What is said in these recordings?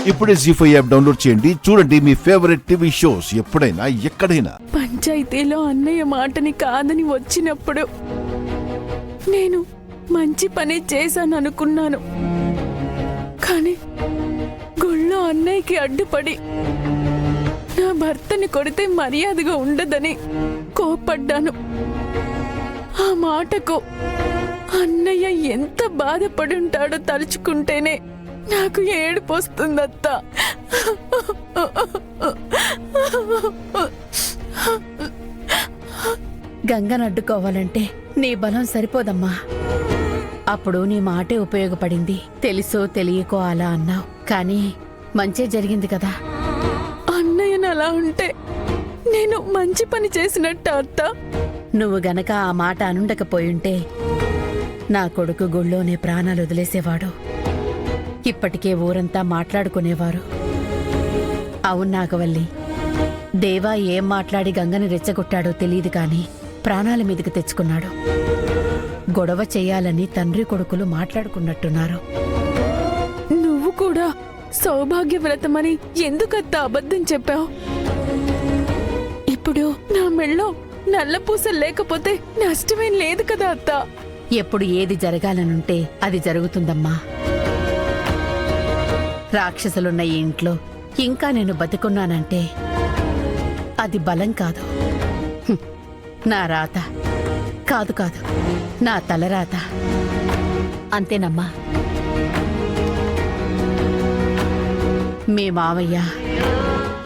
ఇప్పుడే జీ5 app download చేయండి. చూడండి మీ ఫేవరెట్ టీవీ షోస్ ఎప్పుడైనా ఎక్కడైనా. పంచాయతీలో అన్నయ్య మాటని కాదని వచ్చినప్పుడు నేను మంచి పని చేశాననుకున్నాను. కానీ గుళ్ళో అన్నయ్యకి అడ్డుపడి నా భర్తని కొడితే మర్యాదగా ఉండదని కోపడ్డాను. ఆ మాటకు అన్నయ్య ఎంత బాధపడి ఉంటాడో తలుచుకుంటేనే నాకు ఏడుపొస్తుందత్తా. గంగనడ్డుకోవాలంటే నీ బలం సరిపోదమ్మా. అప్పుడు నీ మాటే ఉపయోగపడింది. తెలుసో తెలియకో అలా అన్నావు, కానీ మంచే జరిగింది కదా. అన్నయ్యను అలా ఉంటే నేను మంచి పని చేసినట్ట అత్త. నువ్వు గనక ఆ మాట అనుండకపోయుంటే నా కొడుకు గుళ్ళోనే ప్రాణాలు వదిలేసేవాడు. ఇప్పటికే ఊరంతా మాట్లాడుకునేవారు. అవును నాగవల్లి, దేవా ఏం మాట్లాడి గంగని రెచ్చగొట్టాడో తెలియదు, కాని ప్రాణాల మీదకి తెచ్చుకున్నాడు. గొడవ చెయ్యాలని తండ్రి కొడుకులు మాట్లాడుకున్నట్టున్నారు. నువ్వు కూడా సౌభాగ్యవ్రతమని ఎందుకత్తా అబద్ధం చెప్పావు? ఇప్పుడు నా మెళ్ళో నల్లపూస లేకపోతే నష్టమేం లేదు కదా అత్తా. ఎప్పుడు ఏది జరగాలనుంటే అది జరుగుతుందమ్మా. రాక్షసులున్న ఈ ఇంట్లో ఇంకా నేను బతికున్నానంటే అది బలం కాదు, నా రాత. కాదు కాదు, నా తలరాత. అంతేనమ్మా. మీ మావయ్య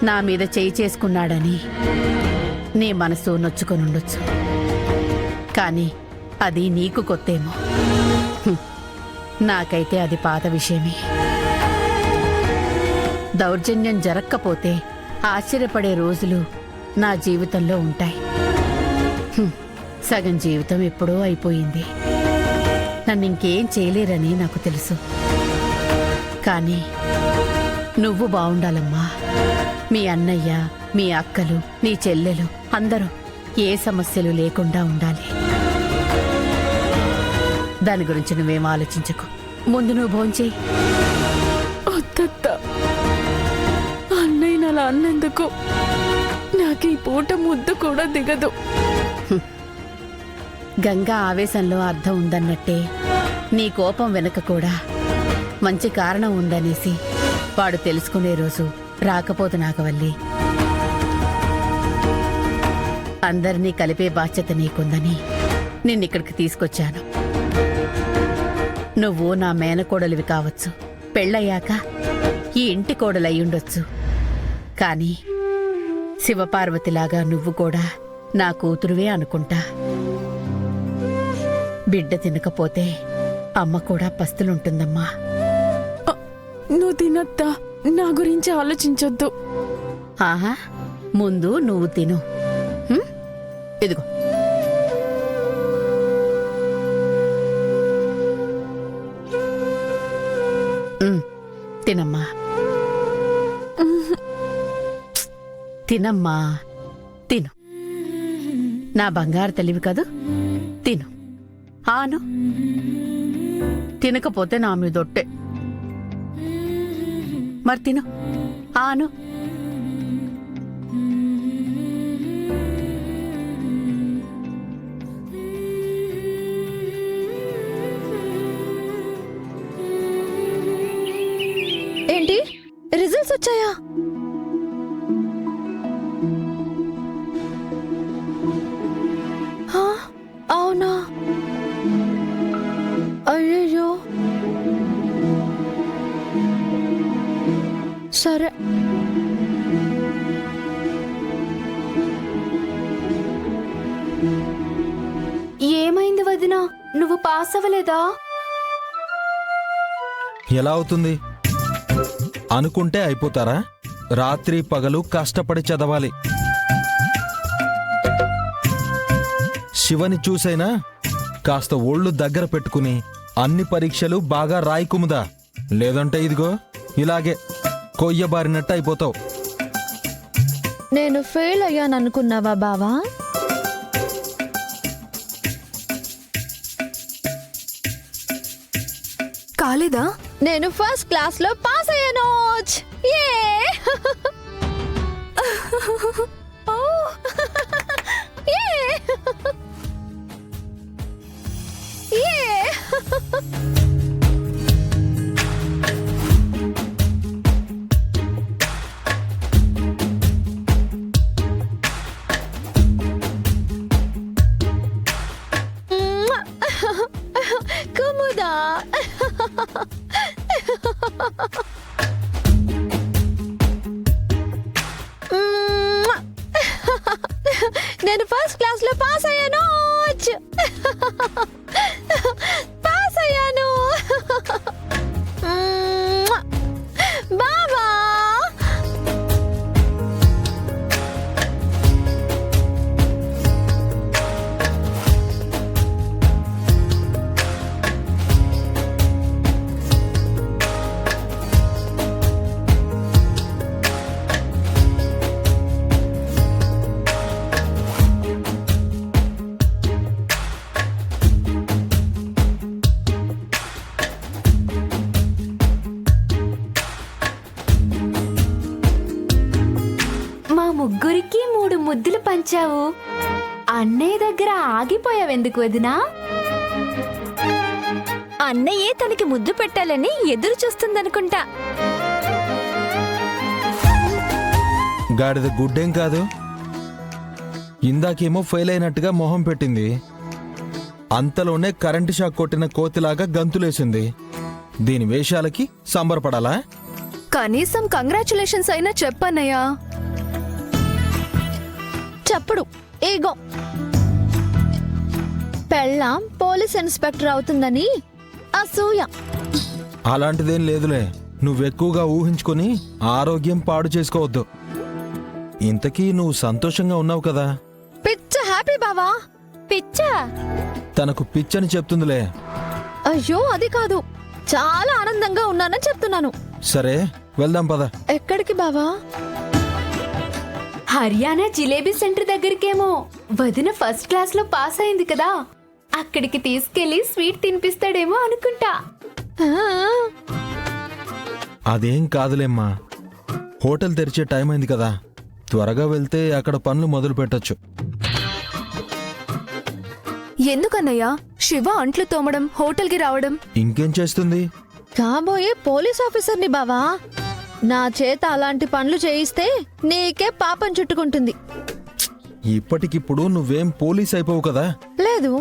నా మీద చేయి చేసుకున్నాడని నీ మనసు నొచ్చుకొనుండొచ్చు, కానీ అది నీకు కొత్తేమో. నాకైతే అది పాత విషయమే. దౌర్జన్యం జరక్కపోతే ఆశ్చర్యపడే రోజులు నా జీవితంలో ఉంటాయి. సగం జీవితం ఎప్పుడో అయిపోయింది. నన్నింకేం చేయలేరని నాకు తెలుసు, కానీ నువ్వు బావుండాలమ్మా. మీ అన్నయ్య, మీ అక్కలు, నీ చెల్లెలు అందరూ ఏ సమస్యలు లేకుండా ఉండాలి. దాని గురించి నువ్వేం ఆలోచించకు. ముందు నువ్వు భోంచేయి. వద్దత్త, అన్నయ్య అలా అన్నందుకు నాకు ఈ పూట ముద్దు కూడా దిగదు. గంగా ఆవేశంలో అర్థం ఉందన్నట్టే నీ కోపం వెనక కూడా మంచి కారణం ఉందనేసి వాడు తెలుసుకునే రోజు రాకపోదు నాగవల్లి. అందరినీ కలిపే బాధ్యత నీకుందని నిన్నిక్కడికి తీసుకొచ్చాను. నువ్వు నా మేనకోడలివి కావచ్చు, పెళ్ళయ్యాక ఈ ఇంటి కోడలయ్యుండొచ్చు, కానీ శివపార్వతిలాగా నువ్వు కూడా నా కూతురువే అనుకుంటా. బిడ్డ తినకపోతే అమ్మ కూడా పస్తులుంటుందమ్మా. నువ్వు తినత్తా, నా గురించి ఆలోచించొద్దు. ఆహా, ముందు నువ్వు తిను. ఇదిగో. తినమ్మా, తినమ్మా, తిను. నా బంగారు తెలివి కదూ, తిను. ఆను, తినకపోతే నా మీదొట్టే. మరి తిను. ఆను. ఏంటి, రిజల్ట్స్ వచ్చాయా? అవునా? అయ్యయ్యో. సరే, ఏమైంది వదినా, నువ్వు పాస్ అవ్వలేదా? ఎలా అవుతుంది? అనుకుంటే అయిపోతారా? రాత్రి పగలు కష్టపడి చదవాలి. శివని చూసైనా కాస్త ఒళ్ళు దగ్గర పెట్టుకుని అన్ని పరీక్షలు బాగా రాయికుముదా, లేదంటే ఇదిగో ఇలాగే కొయ్యబారినట్టు అయిపోతావు. నేను ఫెయిల్ అయ్యాననుకున్నావా బావా? కాలేదా? నేను ఫస్ట్ క్లాస్ లో పాస్ అయ్యాను. నేను ఫస్ట్ క్లాస్ లో పాస్ అయ్యాను పాస్ అయ్యాను బావా మా ముగ్గురికి 3 ముద్దులు పంచావు. అన్నయ్య దగ్గర ఆగిపోయావెందుకు వదినా? అన్నయ్యే తనకి ముద్దు పెట్టాలని ఎదురు చూస్తుందనుకుంటా. గాడిద గుడ్డేం కాదు. ఇందాకేమో ఫెయిల్ అయినట్టుగా మొహం పెట్టింది, అంతలోనే కరెంటు షాక్ కొట్టిన కోతిలాగా గంతులేసింది. దీని వేషాలకి సంబరపడాలా? కనీసం కంగ్రాచులేషన్స్ అయినా చెప్పన్నయ్యా. చప్పుడు ఏగో పెళ్ళాం పోలీస్ ఇన్స్పెక్టర్ అవుతుందని అసూయ. అలాంటిదేం లేదులే. నువ్వెక్కువగా ఊహించుకొని ఆరోగ్యం పాడు చేసుకోవద్దు. ఇంతకీ నువ్వు సంతోషంగా ఉన్నావు కదా? పిచ్చ హ్యాపీ బావా. పిచ్చ? తనకు పిచ్చని చెప్తుందిలే. అయ్యో అది కాదు, చాలా ఆనందంగా ఉన్నానని చెప్తున్నాను. సరే వెళ్దాం పద. ఎక్కడికి బావా? హర్యానా జిలేబీ సెంటర్ దగ్గరికేమో. వదిన ఫస్ట్ క్లాస్ లో పాస్ అయింది కదా, అక్కడికి తీసుకెళ్లి స్వీట్ తినిపిస్తాడేమో అనుకుంటా. అదేం కాదులేమ్మా, హోటల్ తెరిచే టైం అయింది కదా, త్వరగా వెళ్తే అక్కడ పనులు మొదలు పెట్టొచ్చు. ఎందుకన్నయ్యా శివ అంట్లు తోమడం, హోటల్కి రావడం? ఇంకేం చేస్తుంది? కాబోయే పోలీస్ ఆఫీసర్ని బావా. నా చేత అలాంటి పనులు చేయిస్తే నీకే పాపం చుట్టుకుంటుంది. ఇప్పటికిప్పుడు నువ్వేం పోలీస్ అయిపోవు కదా. లేదు,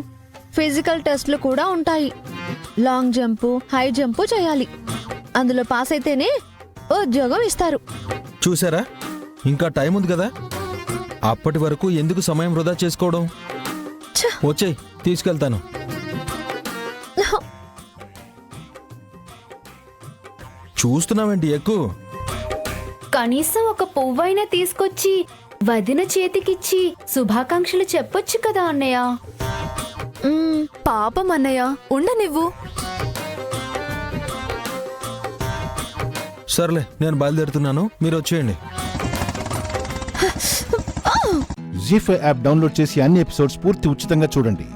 ఫిజికల్ టెస్ట్లు కూడా ఉంటాయి. లాంగ్ జంపు, హై జంపు చేయాలి. అందులో పాస్ అయితేనే ఉద్యోగం ఇస్తారు. చూసారా, ఇంకా టైం ఉంది కదా, అప్పటి వరకు ఎందుకు సమయం వృధా చేసుకోవడం? ఛ! వచ్చేయ్, తీసుకెళ్తాను. చూస్తున్నావేంటి, ఎక్కువ. కనీసం ఒక పువ్వైనా తీసుకొచ్చి వదిన చేతికిచ్చి శుభాకాంక్షలు చెప్పొచ్చు కదా అన్నయ్య. పాపం అన్నయ్య, ఉండనివ్వు. సర్లే, నేను బయలుదేరుతున్నాను, మీరు వచ్చేయండి. జీ5 యాప్ డౌన్లోడ్ చేసి అన్ని ఎపిసోడ్స్ పూర్తి ఉచితంగా చూడండి.